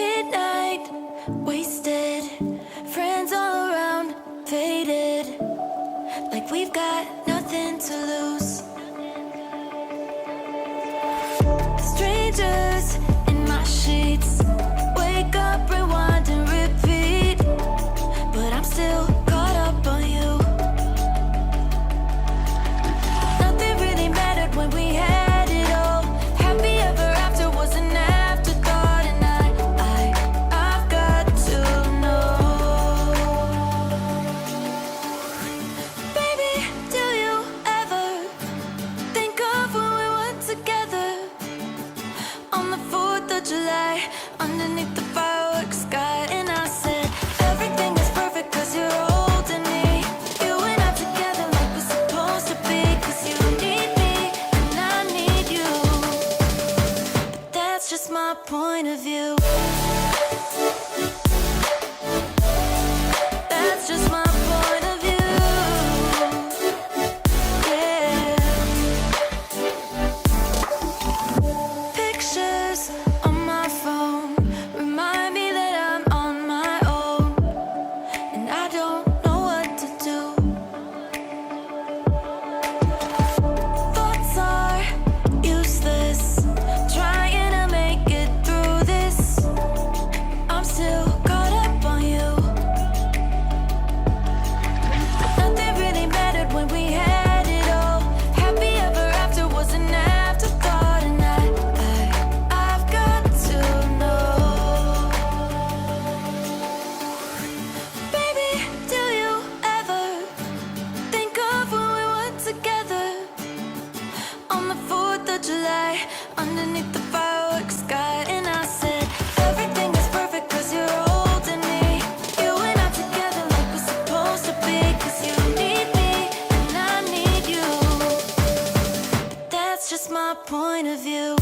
midnight, wasted, friends all around, faded, like we've got nothing to lose. Strangers in my sheets, wake up, rewind and repeat, but I'm still caught up on you. Nothing really mattered when we had it all. Happy ever after was an afterthought, and I've got to know. Baby, do you ever think of when we were together on the 4th of July, underneath the fireworks sky? And I said, everything is perfect cause you're holding me. You and I together like we're supposed to be, cause you need me and I need you. But that's just my point of view. That's just my point of view. Yeah. Pictures on my phone remind me that I'm on my own, and I don't know what to do. Thoughts are useless, trying to make it through this. I'm still caught up on you. Nothing really mattered when we had it all. Happy ever after was an afterthought, and I've got to know. Baby, do you ever think of when we were together on the 4th of July, underneath the fireworks sky? And I said, everything is perfect cause you're holding me. You and I together like we're supposed to be, cause you need me and I need you. But that's just my point of view.